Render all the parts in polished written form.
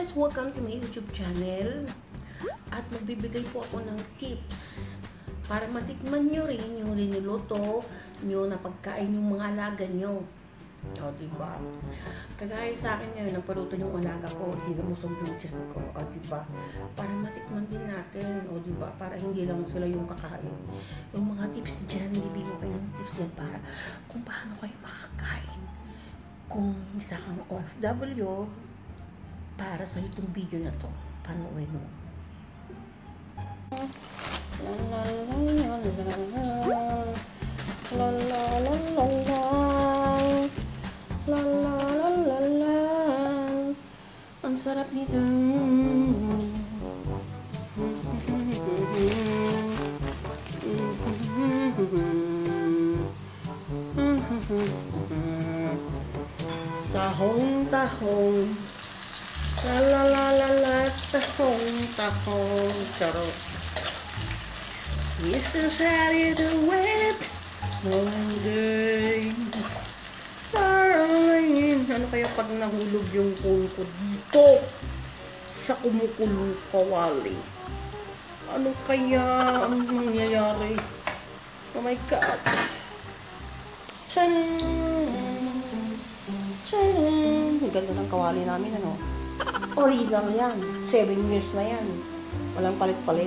guys, welcome to my YouTube channel. At magbibigay po ako ng tips para matikman nyo rin yung linuluto nyo na pagkain yung mga alaga nyo. O, diba? Kagaya sa akin ngayon, nagpaluto yung alaga ko, hindi na musog yung tiyan ko. O, diba? Para matikman din natin. O, diba? Para hindi lang sila yung kakain. Yung mga tips dyan, bibigyan ko kayo ng tips dyan para kung paano kayo makakain. Kung isa kang OFW, para sa itong video na to, panoorin mo. Ang sarap nito. Tahong-tahong. La la la la la, tahong-tahong. Charot. This is how you do it one day. Darling. Ano kaya pag nahulog yung pool ko dito sa kumukulong kawali? Ano kaya ang mangyayari? Oh my God. Tsan! Tsan! Ang ganda ng kawali namin, ano? Original yan. 7 years na yan. Walang palit-palit.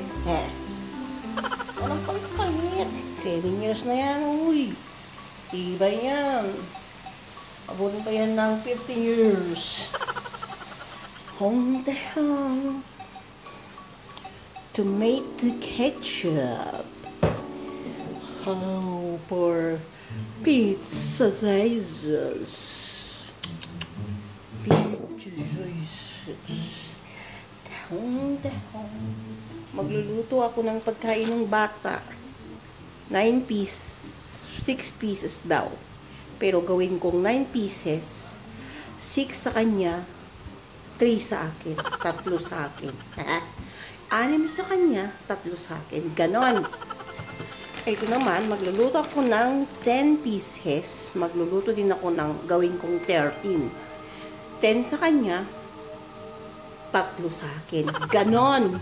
Walang palit-palit. 7 years na yan, uy. Tibay yan. Abutin pa yan ng 15 years. Hong the hong. Tomato ketchup. Oh, for pizza sizes. Tahong-tahong. Magluluto ako ng pagkain ng bata. 9 pieces daw. Pero gawin kong 9 pieces. 6 sa kanya, 3 sa akin, 3 sa akin. 6 sa kanya, 3 sa akin. Ganon. Ito naman, magluluto ako ng 10 pieces. Magluluto din ako ng gawin kong 13. 10 sa kanya, 3 sa akin. Ganon.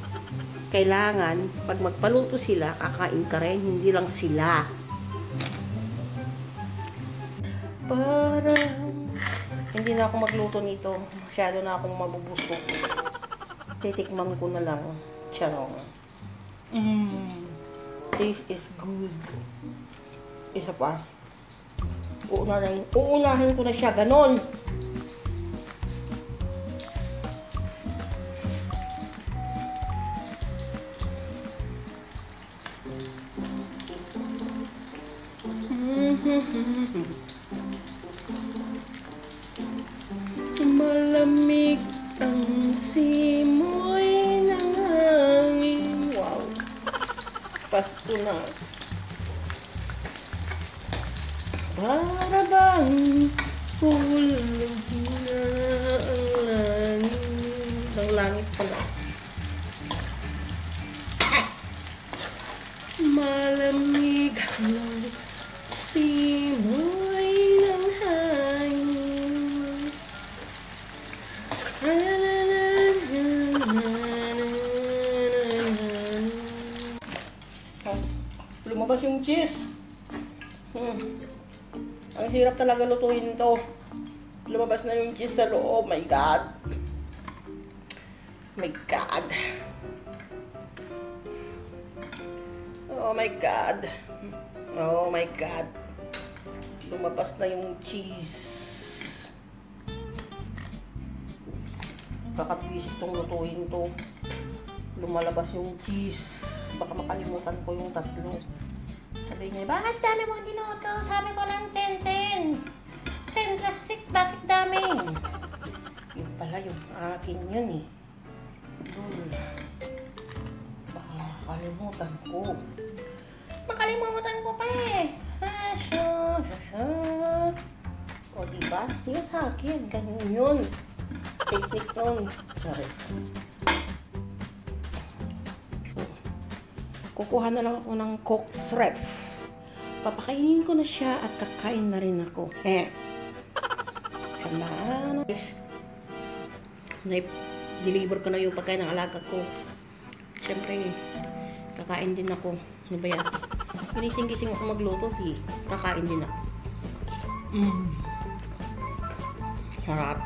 Kailangan, pag magpaluto sila, kakain ka rin, hindi lang sila. Para hindi na ako magluto nito. Masyado na akong mabubusok. Titikman ko na lang. Charong. This is good. Isa pa. Uunahin ko na siya. Ganon. Malamig ang simoy ng hangin. Wow. Pasto na. Para bang hulog na ang langit. Ang langit pala. Malamig ang simoy ng hangin. Lumabas yung cheese. Ang hirap talaga lutuin to. Lumabas na yung cheese sa loob. My God. My God. Oh my God. Oh my God. Lumabas na yung cheese. Kakabisi itong lutuin to. Lumalabas yung cheese. Baka makalimutan ko yung 3. Sabi niya, bakit dami mo dinuto? Sabi ko lang 10. 10 plus 6, bakit dami? Yun pala yung akin yun eh. Baka makalimutan ko. Makalimutan ko pa eh. O diba? Yung sa akin, ganyan yun. Technique nun. Sorry. Kukuha na lang ako ng Coke's Ref. Papakainin ko na siya at kakain na rin ako. deliver ko na yung pagkain ng alaga ko. Siyempre, kakain din ako. Ano ba yan? Ginising-gising ako magluto, kakain din ako. Sarap.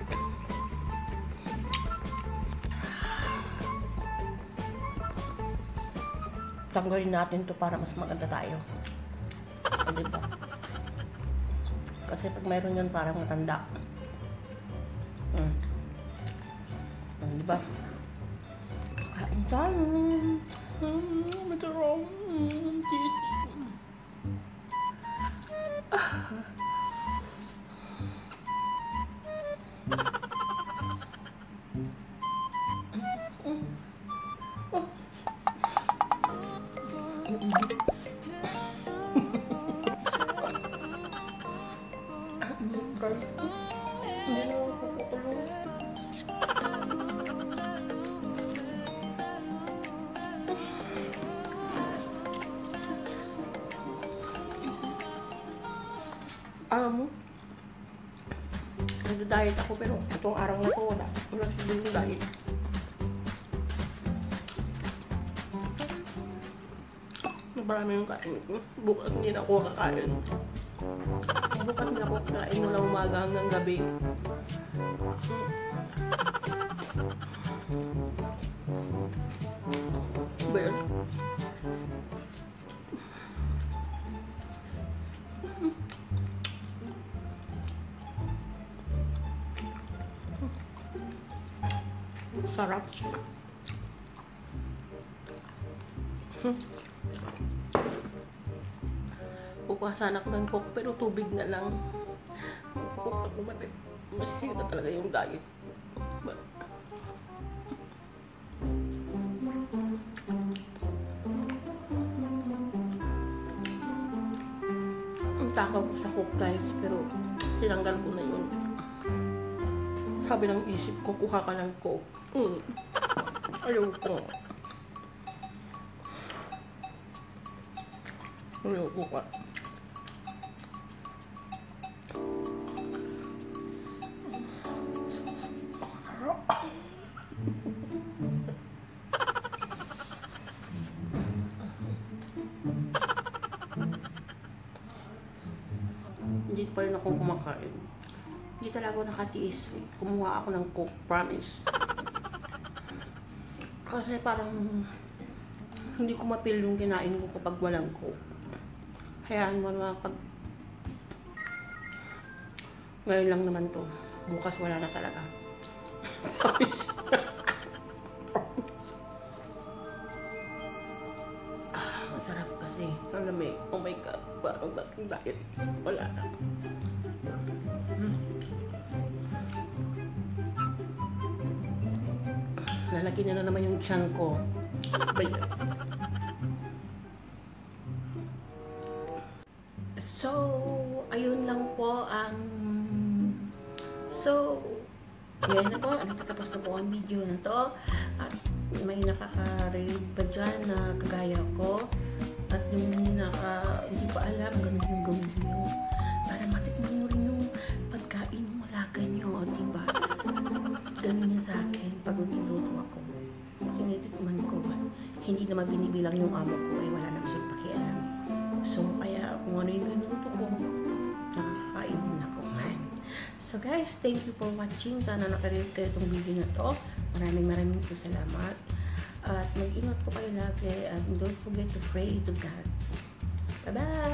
Tanggalin natin to para mas maganda tayo. O, diba? Kasi pag mayroon yun, parang matanda. Diba? Kain tayo. Masarap. Alam mo, nagda-diet ako pero itong araw na to wala siguro diet. Marami yung kain ko. Bukas hindi na ako kakain. Bukas hindi ako kakain mula umaga hanggang gabi. Ba yun? Sarap. Bukasan ako ng coke pero tubig na lang. Masisira talaga yung diet. Ang takaw ko sa coke guys pero tinanggal ko na yun. Sabi ng isip ko, kuha ka ng coke. Ayaw ko. Ayaw ko ka. Hindi pa rin ako kumakain. Hindi talaga ako nakatiis. Kumuha ako ng coke, promise. Kasi parang hindi ko mapil yung kinain ko kapag walang coke. Hayaan mo naman pag ngayon lang naman to. Bukas wala na talaga. Promise. Masarap kasi. Alam mo, oh my God, parang dating diet. Wala na. Lalaki na naman yung tiyan ko. Bayan. So, ayun lang po ang... So, yan na po. Nagtatapos na po ang video na to. At may nakaka-relate pa dyan na kagaya ko. At yung hindi pa alam, ganun yung gawin nyo. Para matikman nyo rin yung pagkain mo, alaga nyo, diba? Ganun yung sa akin pag niluto ako. Tinitikman ko. Hindi naman binibilang yung amo ko, wala na siyang pakialam. So, kaya kung ano yung niluto ko, nakakain din ako. So guys, thank you for watching. Sana nakarelate kayo itong video na to. Maraming po salamat. At mag-ingat po kayo lagi. And don't forget to pray to God. Bye-bye!